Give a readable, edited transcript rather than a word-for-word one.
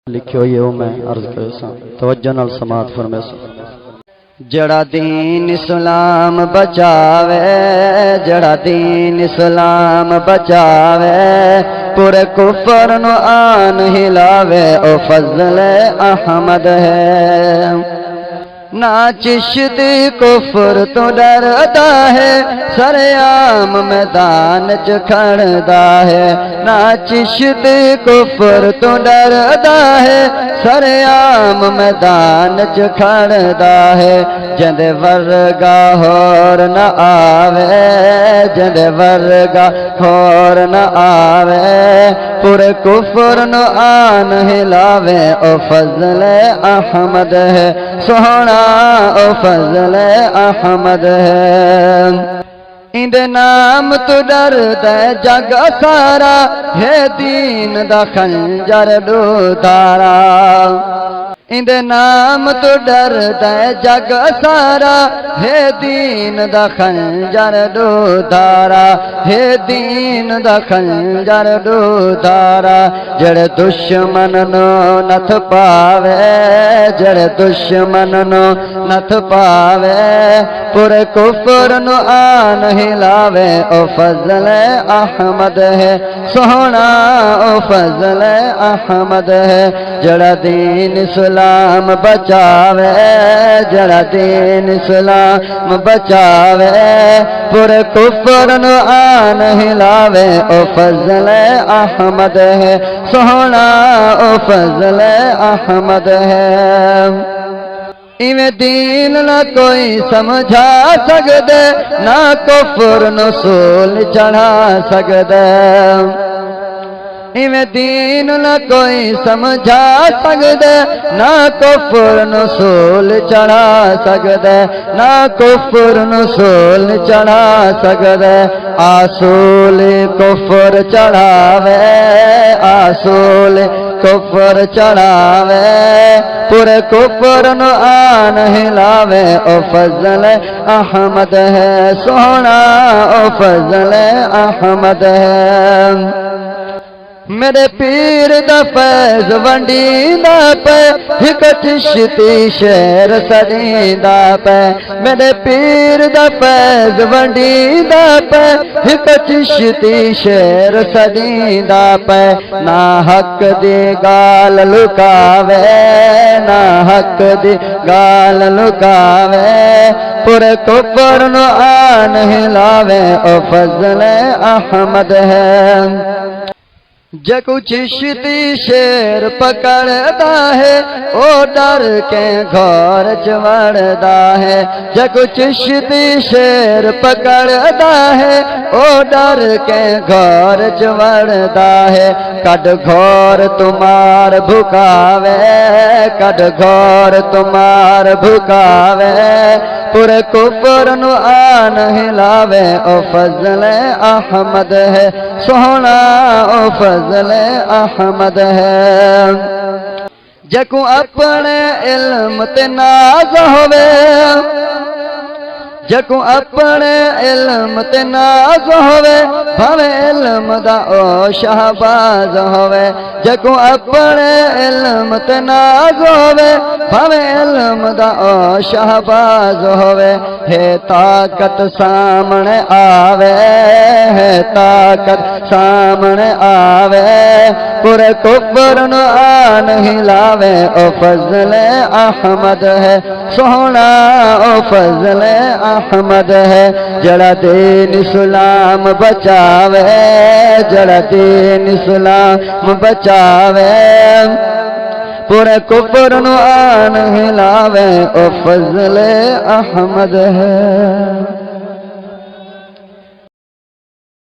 لکھے ہوئے ہو میں عرض کرے سا توجہ نال سماعت فرمائے سا جڑا دین اسلام بچاوے جڑا دین اسلام بچاوے پورے کفر نو آن ہلاوے او فضل احمد ہے نہ چشتی کفر تو ڈردا ہے سریام میدان چ کھڑدا ہے نہ چشتی کفر تو ڈردا ہے سریام میدان چ کھڑدا ہے جند ورگا ہور نہ آوے جند ورگا ہور نہ آوے پورے کفر نو آن ہلاوے او فضل احمد ہے سونا او فضل احمد ہے اند نام تو ڈردا جگ سارا ہے دین دا خنجر ڈودارا اند نام تو ڈردا جگ سارا ہے دین دا خنجر ڈودارا ہے دین دا خنجر ڈودارا جڑ دشمن نو نتھ پاوے جڑ دشمن نو نتھ پاوے پورے کفر نو آن ہلاوے او فضل احمد ہے سونا او فضل احمد ہے جڑا دین اسلام بچاوے جڑا دین اسلام بچاوے پورے کفر نو آن ہلاوے او فضل احمد ہے سونا او فضل احمد ہے ایویں دین نہ کوئی سمجھا سکدے نہ کفر نو سول چڑھا سکدے ایویں دین نہ کوئی سمجھا سکدے نہ کفر نو سول چڑھا سکدے نہ کفر نو سول چڑھا سکدے آسول کفر چڑھاوے آسول کفر چڑھاوے پورے کفر نو آن ہلاوے او فضل احمد ہے سونا او فضل احمد ہے میرے پیر دا فیض ونڈیندا پے ہک چشتی شہر سڑیندا پے میرے پیر دا فیض ونڈیندا پے ہک چشتی شہر سڑیندا پے نہ حق دی گال لکاوے نہ حق دی گال لکاوے پورے کفر نو آن ہلاوے او فضل احمد ہے جکو چشتی شیر پکڑدا ہے او ڈر کے گھر چوڑدا ہے جکو چشتی شیر پکڑدا ہے او ڈر کے گھر چوڑدا ہے کڈ گھر تمہار بھکاوے کڈ گھر تمہار بھکاوے پورے کفر نو آن ہلاوے او فضل احمد ہے سونا او فضل احمد ہے جکو اپنے علم تے ناز ہووے جکو اپنے علم تے ناز ہووے بھاوے علم دا او شہباز ہووے جکو اپنے علم تے ناز ہووے بھاوے علم دا او شہباز ہووے ہے طاقت سامنے آوے ہے طاقت سامنے آوے پورے کفر نو آن ہلاوے او فضل احمد ہے سونا او فضل احمد ہے جڑا دین اسلام بچاوے جڑا دین اسلام بچاوے پورے کفر نو آن ہلاوے او فضل احمد ہے